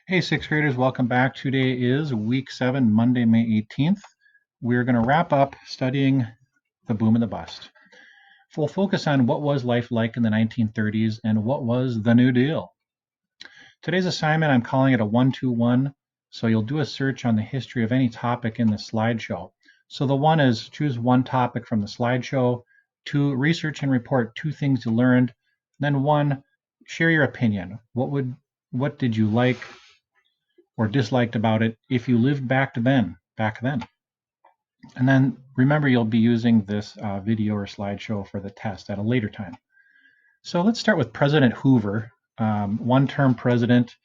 Hey, sixth graders, welcome back. Today is week 7, Monday, May 18th. We're going to wrap up studying the boom and the bust. We'll focus on what was life like in the 1930s and what was the New Deal. Today's assignment, I'm calling it a 1-2-1. So you'll do a search on the history of any topic in the slideshow. So the one is choose one topic from the slideshow, 2, research and report 2 things you learned, then 1, share your opinion. What did you like or disliked about it if you lived back then. And then remember, you'll be using this video or slideshow for the test at a later time. So let's start with President Hoover, one-term president.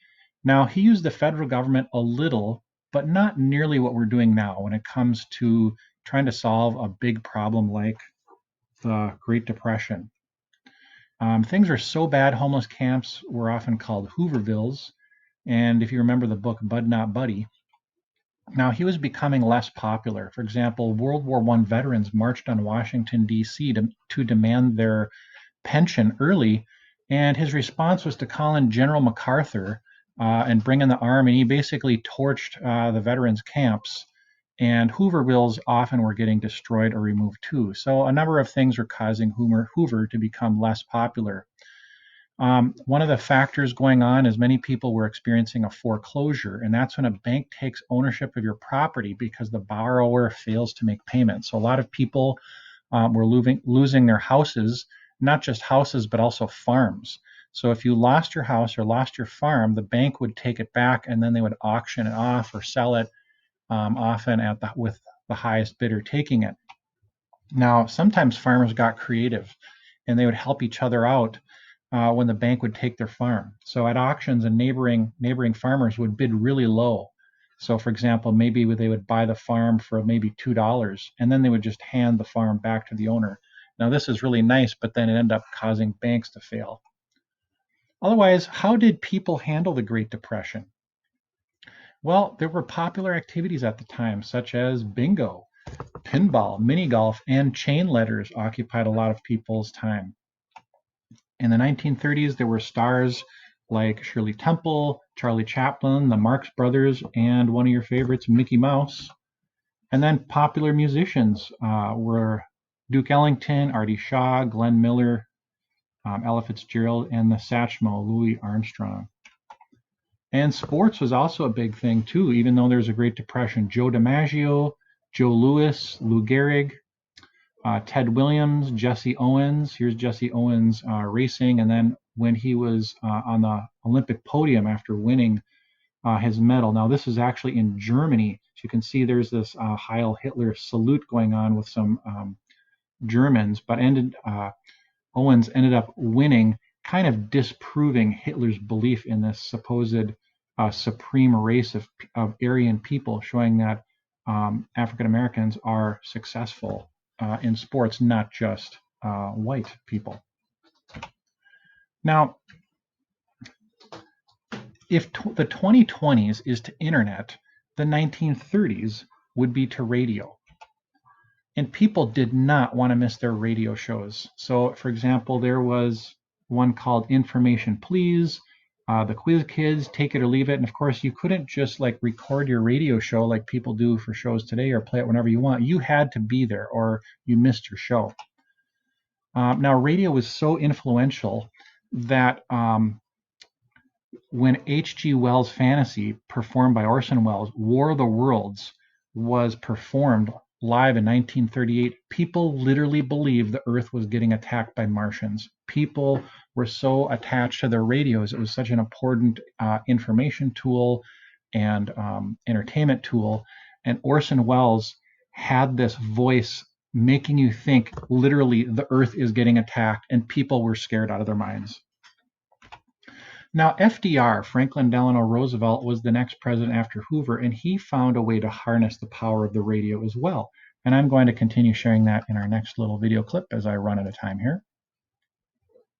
Now, he used the federal government a little, but not nearly what we're doing now when it comes to trying to solve a big problem like the Great Depression. Things were so bad, homeless camps were often called Hoovervilles. And if you remember the book Bud Not Buddy, now, he was becoming less popular. For example, World War I veterans marched on Washington, D.C. to demand their pension early, and his response was to call in General MacArthur and bring in the army. He basically torched the veterans' camps, and Hoovervilles often were getting destroyed or removed too. So a number of things were causing Hoover to become less popular. One of the factors going on is many people were experiencing a foreclosure, and that's when a bank takes ownership of your property because the borrower fails to make payments. So a lot of people were losing their houses, not just houses, but also farms. So if you lost your house or lost your farm, the bank would take it back and then they would auction it off or sell it, often with the highest bidder taking it. Now, sometimes farmers got creative and they would help each other out when the bank would take their farm. So at auctions, and neighboring farmers would bid really low. So, for example, maybe they would buy the farm for maybe $2, and then they would just hand the farm back to the owner. Now, this is really nice, but then it ended up causing banks to fail. Otherwise, how did people handle the Great Depression? Well, there were popular activities at the time, such as bingo, pinball, mini golf, and chain letters occupied a lot of people's time. In the 1930s, there were stars like Shirley Temple, Charlie Chaplin, the Marx Brothers, and one of your favorites, Mickey Mouse. And then popular musicians were Duke Ellington, Artie Shaw, Glenn Miller, Ella Fitzgerald, and the Satchmo, Louis Armstrong. And sports was also a big thing too, even though there's a Great Depression. Joe DiMaggio, Joe Louis, Lou Gehrig, Ted Williams, Jesse Owens. Here's Jesse Owens racing, and then when he was on the Olympic podium after winning his medal. Now, this is actually in Germany. So you can see there's this Heil Hitler salute going on with some Germans, but Owens ended up winning, kind of disproving Hitler's belief in this supposed supreme race of Aryan people, showing that African Americans are successful in sports, not just white people. Now, if the 2020s is to internet, the 1930s would be to radio. And people did not want to miss their radio shows. So, for example, there was one called Information Please, the Quiz Kids, Take It or Leave It. And of course, you couldn't just like record your radio show like people do for shows today or play it whenever you want. You had to be there or you missed your show. Now, radio was so influential that when H.G. Wells' fantasy, performed by Orson Welles, War of the Worlds, was performed live in 1938, people literally believed the Earth was getting attacked by Martians. People were so attached to their radios. It was such an important information tool and entertainment tool. And Orson Welles had this voice making you think literally the Earth is getting attacked, and people were scared out of their minds. Now, FDR, Franklin Delano Roosevelt, was the next president after Hoover, and he found a way to harness the power of the radio as well. And I'm going to continue sharing that in our next little video clip as I run out of time here.